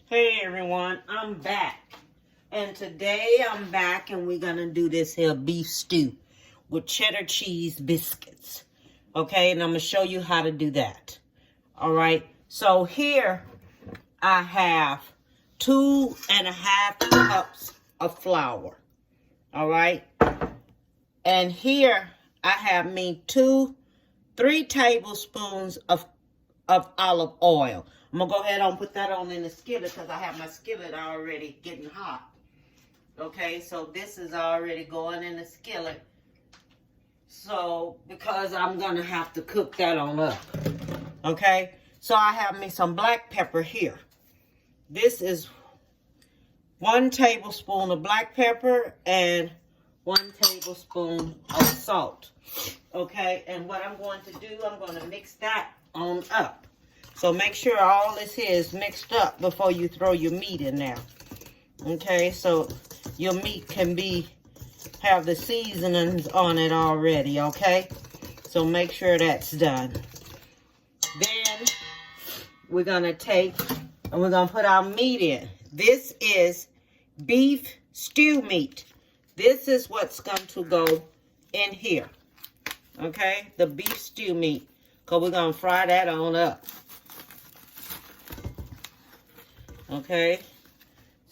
Hey everyone, I'm back. And today I'm back and we're going to do this here beef stew with cheddar cheese biscuits. Okay, and I'm going to show you how to do that. All right, so here I have 2.5 cups of flour. All right, and here I have me 3 tablespoons of olive oil. I'm going to go ahead and put that on in the skillet because I have my skillet already getting hot. Okay, so this is already going in the skillet. So, because I'm going to have to cook that on up. Okay, so I have me some black pepper here. This is 1 tablespoon of black pepper and 1 tablespoon of salt. Okay, and what I'm going to do, I'm going to mix that on up. So make sure all this here is mixed up before you throw your meat in there. Okay, so your meat can have the seasonings on it already, okay? So make sure that's done. Then we're gonna take and we're gonna put our meat in. This is beef stew meat. This is what's going to go in here. Okay, the beef stew meat. Because we're gonna fry that on up. Okay,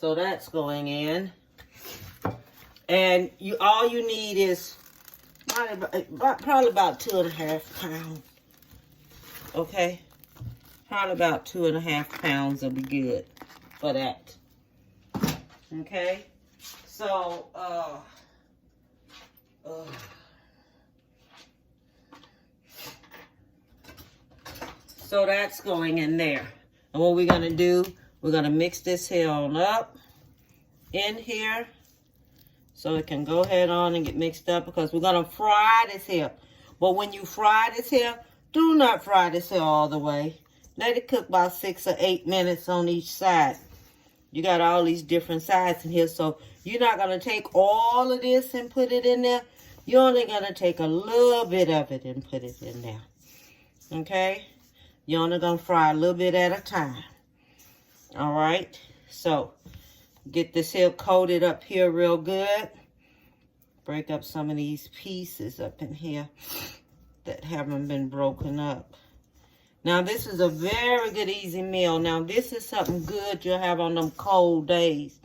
so that's going in, and all you need is probably about 2.5 pounds. Okay, probably about 2.5 pounds will be good for that. Okay, so so that's going in there, and what we're gonna do. We're going to mix this here on up in here so it can go ahead on and get mixed up because we're going to fry this here. But when you fry this here, do not fry this here all the way. Let it cook about 6 or 8 minutes on each side. You got all these different sides in here, so you're not going to take all of this and put it in there. You're only going to take a little bit of it and put it in there. Okay? You're only going to fry a little bit at a time. All right, so get this here coated up here real good. Break up some of these pieces up in here that haven't been broken up. Now, this is a very good, easy meal. Now, this is something good you'll have on them cold days.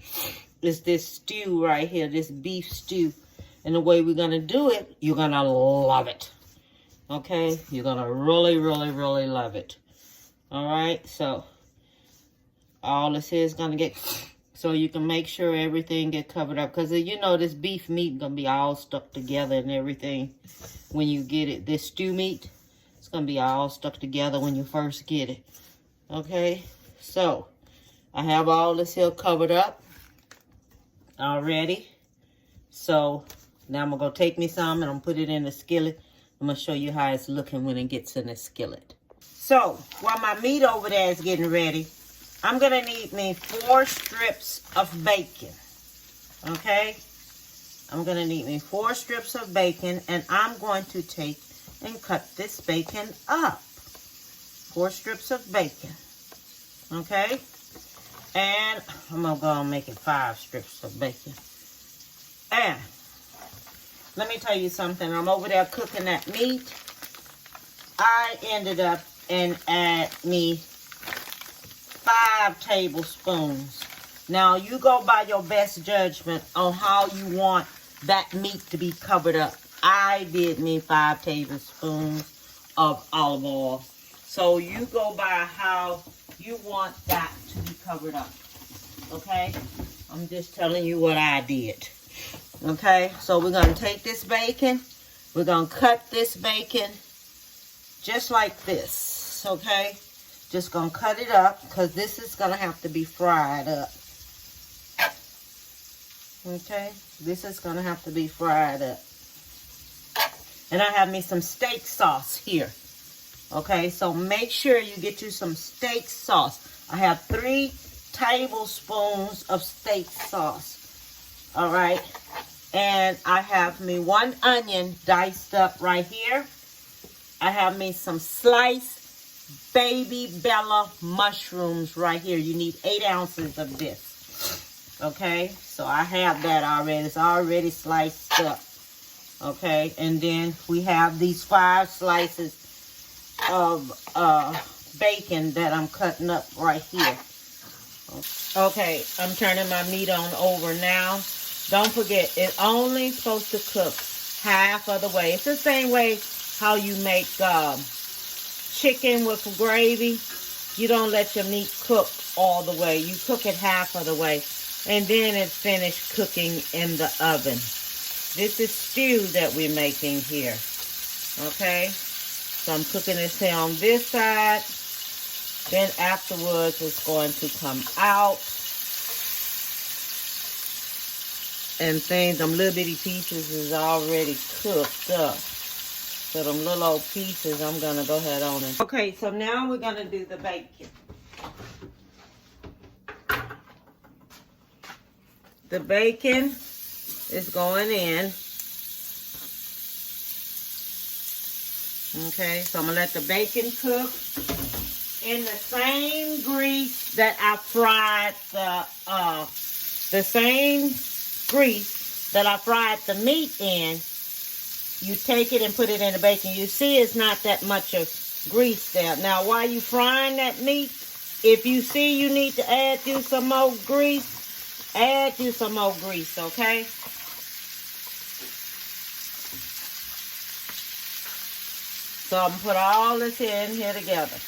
It's this stew right here, this beef stew. And the way we're going to do it, you're going to love it. Okay, you're going to really, really, really love it. All right, so all this here is going to get, so you can make sure everything get covered up. Because, you know, this beef meat going to be all stuck together and everything when you get it. This stew meat, it's going to be all stuck together when you first get it. Okay, so I have all this here covered up already. So now I'm going to go take me some and I'm going to put it in the skillet. I'm going to show you how it's looking when it gets in the skillet. So while my meat over there is getting ready, I'm going to need me 4 strips of bacon, okay? I'm going to need me 4 strips of bacon, and I'm going to take and cut this bacon up. 4 strips of bacon, okay? And I'm going to go and make it 5 strips of bacon. And let me tell you something. I'm over there cooking that meat. I ended up and add me 5 tablespoons. Now, you go by your best judgment on how you want that meat to be covered up. I did me 5 tablespoons of olive oil. So, you go by how you want that to be covered up. Okay? I'm just telling you what I did. Okay? So, we're going to take this bacon. We're going to cut this bacon just like this. Okay? Just gonna cut it up because this is gonna have to be fried up. Okay, this is gonna have to be fried up. And I have me some steak sauce here. Okay, so make sure you get you some steak sauce. I have 3 tablespoons of steak sauce. All right, and I have me 1 onion diced up right here. I have me some sliced baby Bella mushrooms right here. You need 8 ounces of this. Okay, so I have that already. It's already sliced up. Okay, and then we have these 5 slices of bacon that I'm cutting up right here. Okay, I'm turning my meat on over now. Don't forget, it's only supposed to cook half of the way. It's the same way how you make chicken with gravy. You don't let your meat cook all the way. You cook it half of the way. And then it's finished cooking in the oven. This is stew that we're making here. Okay? So I'm cooking this here on this side. Then afterwards it's going to come out. And things, them little bitty pieces is already cooked up. So them little old pieces, I'm going to go ahead on and... Okay, so now we're going to do the bacon. The bacon is going in. Okay, so I'm going to let the bacon cook in the same grease that I fried the same grease that I fried the meat in. You take it and put it in the bacon. You see it's not that much of grease there. Now, while you frying that meat, if you see you need to add you some more grease, add you some more grease, okay? So I'm going to put all this in here together.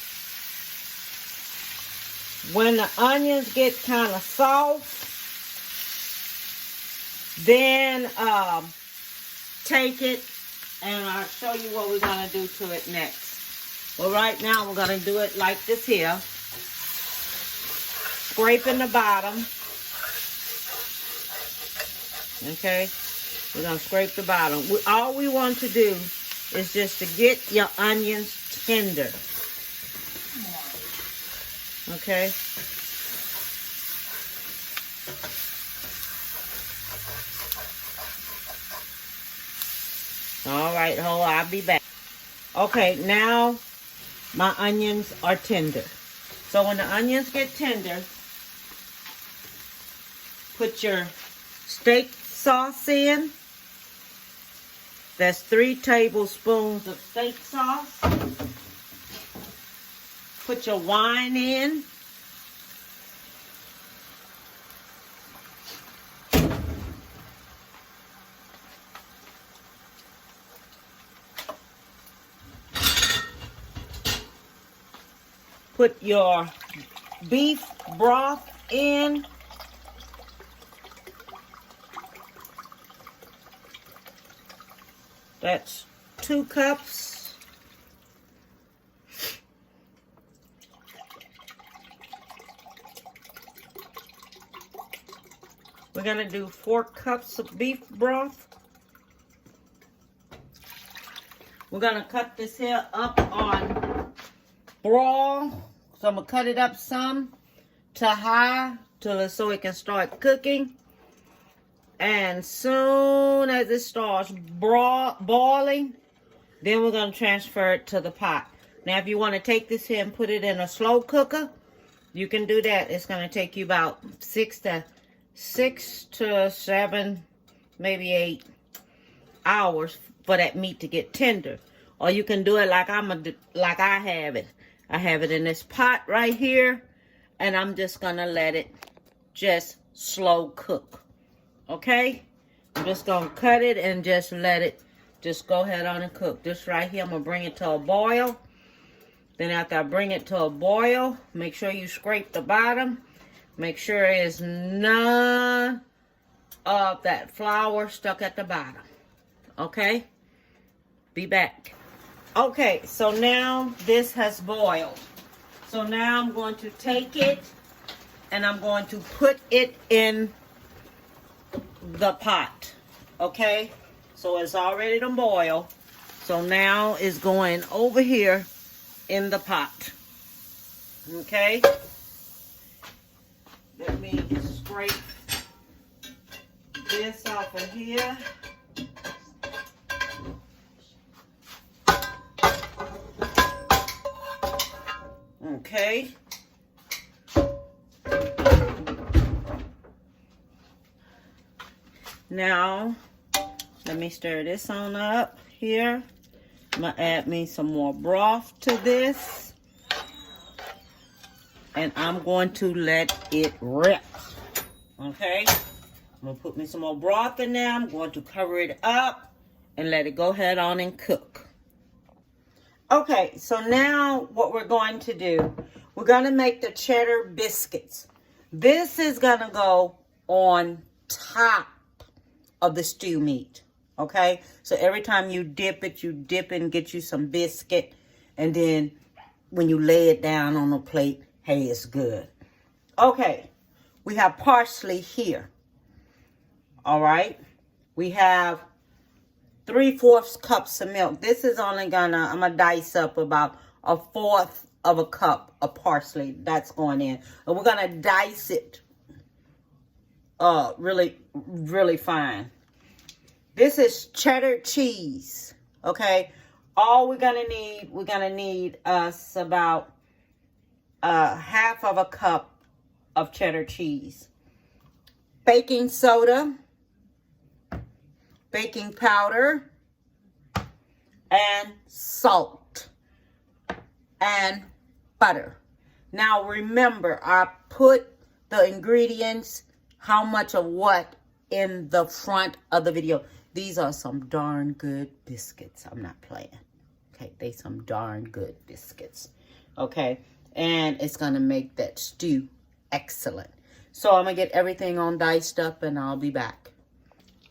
When the onions get kind of soft, then take it and I'll show you what we're going to do to it next. Well, right now we're going to do it like this here. Scraping the bottom. Okay? We're going to scrape the bottom. All we want to do is just to get your onions tender. Okay? All right, I'll be back. Okay, now my onions are tender. So when the onions get tender, put your steak sauce in. That's 3 tablespoons of steak sauce. Put your wine in. Put your beef broth in. That's 2 cups. We're going to do 4 cups of beef broth. We're going to cut this here up on broil. So I'm going to cut it up some to high so it can start cooking. And soon as it starts boiling, then we're going to transfer it to the pot. Now, if you want to take this here and put it in a slow cooker, you can do that. It's going to take you about 6 to 7, maybe 8 hours for that meat to get tender. Or you can do it like I have it. I have it in this pot right here, and I'm just going to let it just slow cook. Okay? I'm just going to cut it and just let it just go ahead on and cook. This right here, I'm going to bring it to a boil. Then after I bring it to a boil, make sure you scrape the bottom. Make sure there's none of that flour stuck at the bottom. Okay? Be back. Okay, so now this has boiled. So now I'm going to take it and I'm going to put it in the pot. Okay? So it's already to boil. So now it's going over here in the pot. Okay? Let me scrape this off of here. Okay. Now, let me stir this on up here. I'm going to add me some more broth to this. And I'm going to let it rip. Okay? I'm going to put me some more broth in there. I'm going to cover it up and let it go ahead on and cook. Okay, so now what we're going to do, we're going to make the cheddar biscuits. This is going to go on top of the stew meat. Okay? So every time you dip it and get you some biscuit. And then when you lay it down on a plate, hey, it's good. Okay, we have parsley here. All right, we have 3/4 cups of milk. This is only I'm gonna dice up about 1/4 of a cup of parsley. That's going in, and we're gonna dice it really, really fine. This is cheddar cheese. Okay, all we're gonna need us about 1/2 of a cup of cheddar cheese, baking soda, baking powder, and salt, and butter. Now remember, I put the ingredients, how much of what, in the front of the video. These are some darn good biscuits. I'm not playing. Okay, they some darn good biscuits. Okay. And it's going to make that stew excellent. So I'm going to get everything on diced up and I'll be back.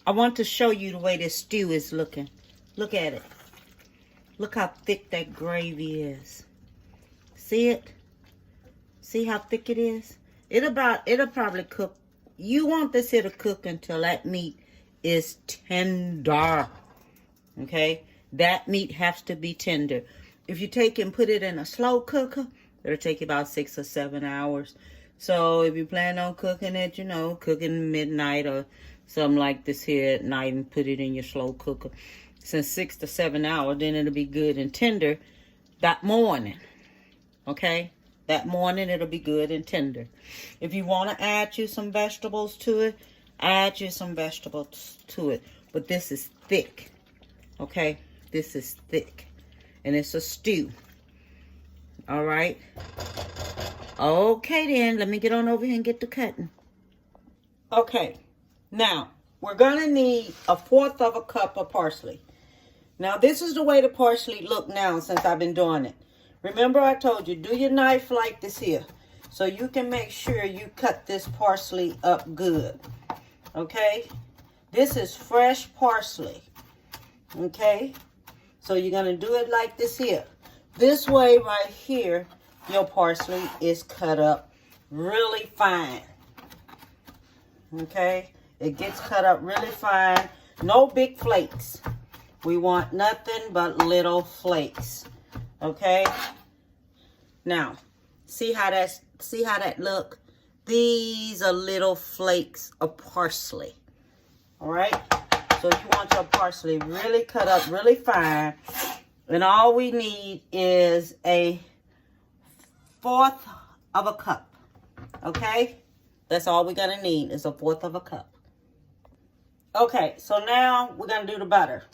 I want to show you the way this stew is looking. Look at it. Look how thick that gravy is. See it? See how thick it is? It'll probably cook. You want this here to cook until that meat is tender. Okay? That meat has to be tender. If you take and put it in a slow cooker, it'll take you about 6 or 7 hours. So if you plan on cooking it, cooking midnight or something like this here at night and put it in your slow cooker. Since 6 to 7 hours, then it'll be good and tender that morning. Okay? That morning it'll be good and tender. If you want to add you some vegetables to it, add you some vegetables to it. But this is thick. Okay? This is thick. And it's a stew. All right. Okay, then. Let me get on over here and get the cutting. Okay. Now, we're going to need 1/4 of a cup of parsley. Now, this is the way the parsley look now since I've been doing it. Remember I told you, do your knife like this here. So you can make sure you cut this parsley up good. Okay? This is fresh parsley. Okay? So you're going to do it like this here. This way right here, your parsley is cut up really fine. Okay? It gets cut up really fine. No big flakes. We want nothing but little flakes. Okay? Now, see how that look? These are little flakes of parsley. All right? So you want your parsley really cut up really fine. And all we need is 1/4 of a cup. Okay? That's all we're going to need is 1/4 of a cup. Okay, so now we're going to do the butter.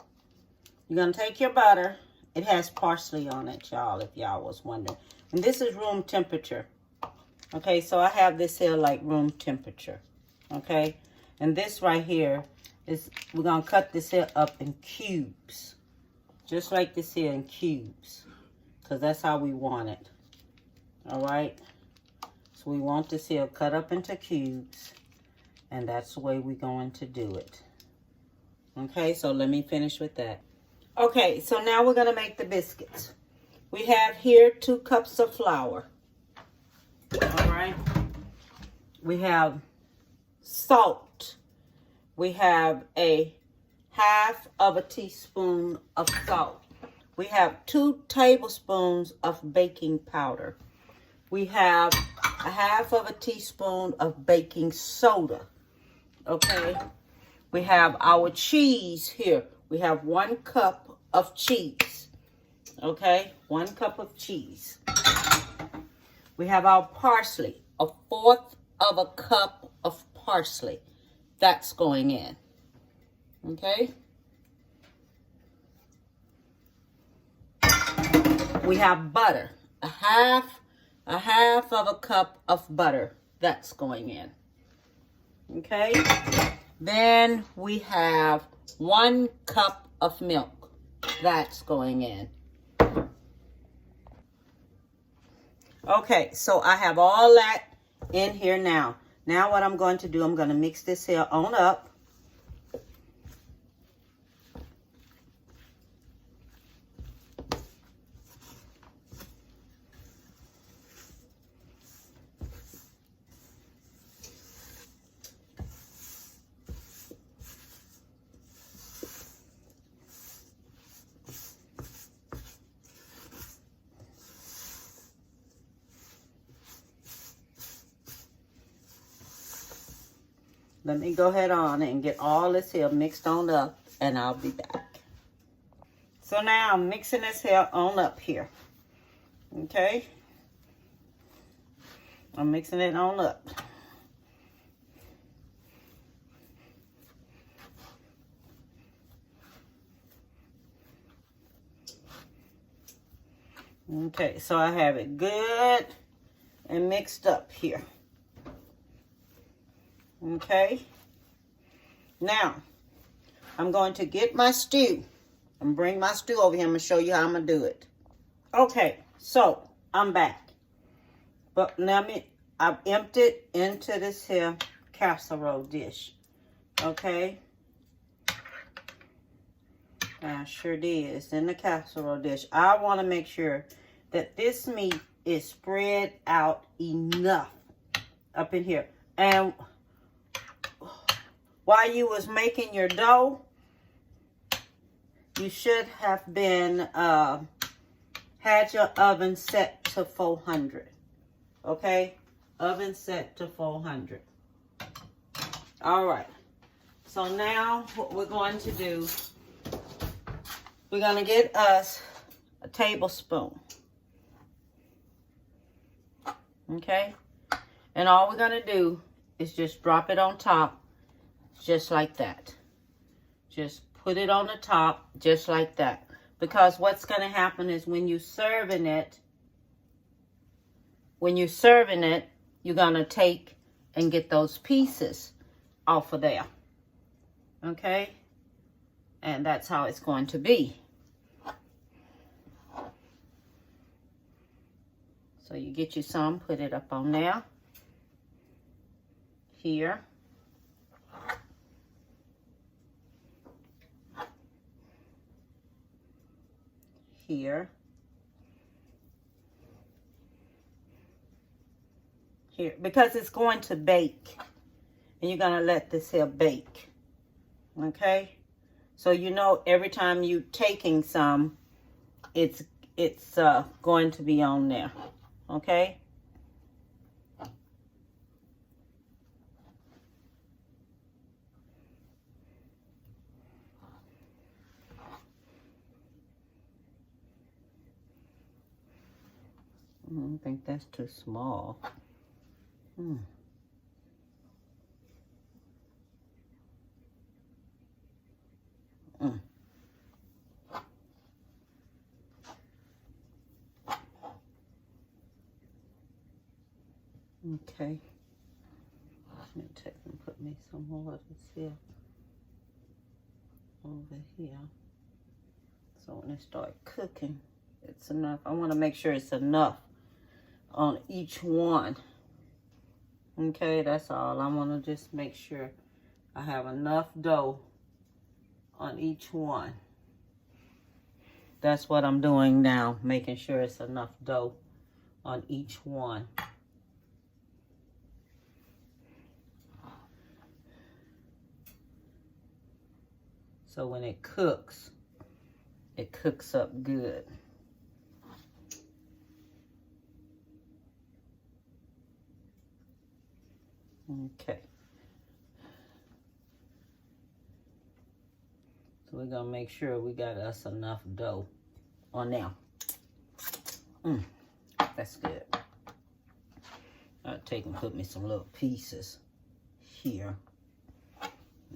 You're going to take your butter. It has parsley on it, y'all, if y'all was wondering. And this is room temperature. Okay, so I have this here like room temperature. Okay? And this right here is, we're going to cut this here up in cubes. Just like this here in cubes. Because that's how we want it. Alright? So we want this here cut up into cubes. And that's the way we're going to do it. Okay, so let me finish with that. Okay, so now we're going to make the biscuits. We have here 2 cups of flour. Alright? We have salt. We have 1/2 of a teaspoon of salt. We have 2 tablespoons of baking powder. We have 1/2 of a teaspoon of baking soda. Okay. We have our cheese here. We have 1 cup of cheese. Okay. 1 cup of cheese. We have our parsley, 1/4 of a cup of parsley. That's going in. Okay. We have butter, a half of a cup of butter. That's going in. Okay. Then we have 1 cup of milk. That's going in. Okay, so I have all that in here now. Now what I'm going to do, I'm going to mix this here on up. Let me go ahead on and get all this here mixed on up, and I'll be back. So now I'm mixing this here on up here. Okay? I'm mixing it on up. Okay, so I have it good and mixed up here. Okay, now I'm going to get my stew and bring my stew over here. I'm going to show you how I'm going to do it. Okay, so I'm back. But I've emptied into this here casserole dish. Okay, I sure did. It's in the casserole dish. I want to make sure that this meat is spread out enough up in here. And while you was making your dough, you should have been had your oven set to 400. Okay, oven set to 400. All right. So now what we're going to do, we're going to get us a tablespoon. Okay, and all we're going to do is just drop it on top. Just like that. Just put it on the top, just like that. Because what's going to happen is when you're serving it, you're going to take and get those pieces off of there. Okay? And that's how it's going to be. So you get you some, put it up on there. Here. Here, because it's going to bake, and you're going to let this here bake. Okay, so you know every time you taking some, it's going to be on there. Okay. I think that's too small. Okay. Let me take and put me some more of this here over here. So when it starts cooking, it's enough. I want to make sure it's enough on each one. Okay, that's all. I want to just make sure I have enough dough on each one. That's what I'm doing now, making sure it's enough dough on each one. So when it cooks up good. Okay. So we're going to make sure we got us enough dough on now. That's good. take and put me some little pieces here.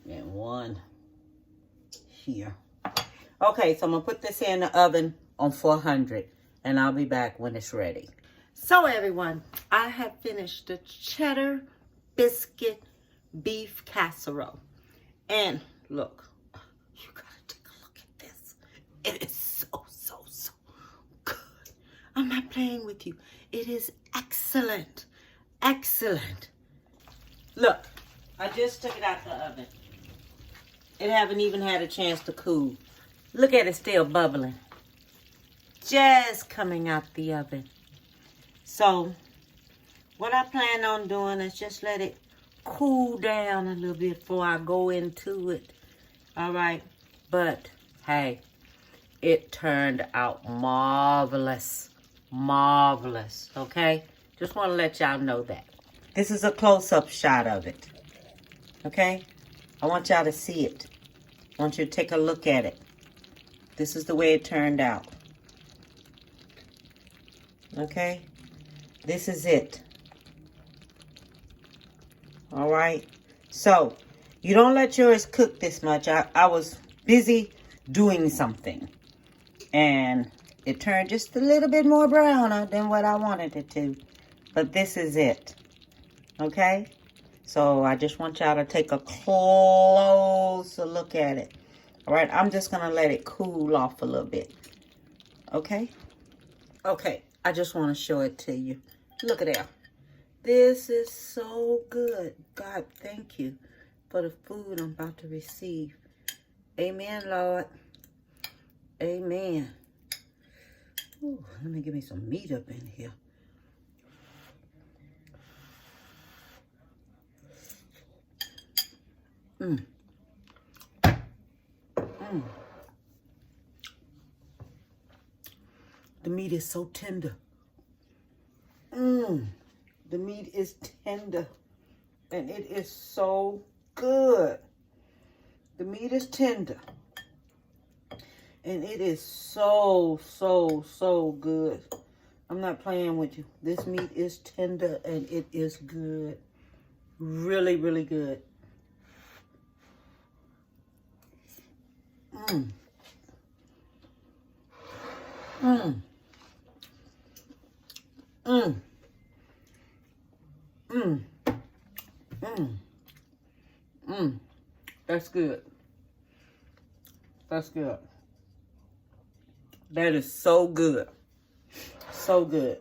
And one here. Okay, so I'm going to put this in the oven on 400. And I'll be back when it's ready. So everyone, I have finished the cheddar biscuit beef casserole. And look, you gotta take a look at this. It is so good. I'm not playing with you. It is excellent. Excellent. Look, I just took it out the oven. It haven't even had a chance to cool. Look at it still bubbling. Just coming out the oven. So, what I plan on doing is just let it cool down a little bit before I go into it. Alright? But, hey, it turned out marvelous. Marvelous. Okay? Just want to let y'all know that. This is a close-up shot of it. Okay? I want y'all to see it. I want you to take a look at it. This is the way it turned out. Okay? This is it. Alright? So, you don't let yours cook this much. I was busy doing something. And it turned just a little bit more browner than what I wanted it to. But this is it. Okay? So, I just want y'all to take a closer look at it. Alright? I'm just going to let it cool off a little bit. Okay? Okay. I just want to show it to you. Look at that. This is so good. God, thank you for the food I'm about to receive. Amen, Lord. Amen. Ooh, let me give me some meat up in here. The meat is so tender. The meat is tender. And it is so good. The meat is tender. And it is so good. I'm not playing with you. This meat is tender and it is good. Really, really good. That's good. That's good. That is so good. So good.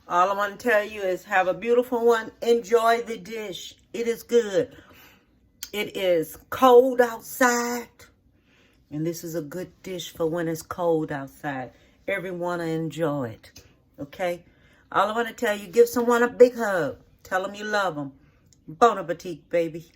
All I want to tell you is have a beautiful one. Enjoy the dish. It is good. It is cold outside. And this is a good dish for when it's cold outside. Everyone will enjoy it. Okay? All I want to tell you, give someone a big hug. Tell them you love them. Bon appetit, baby.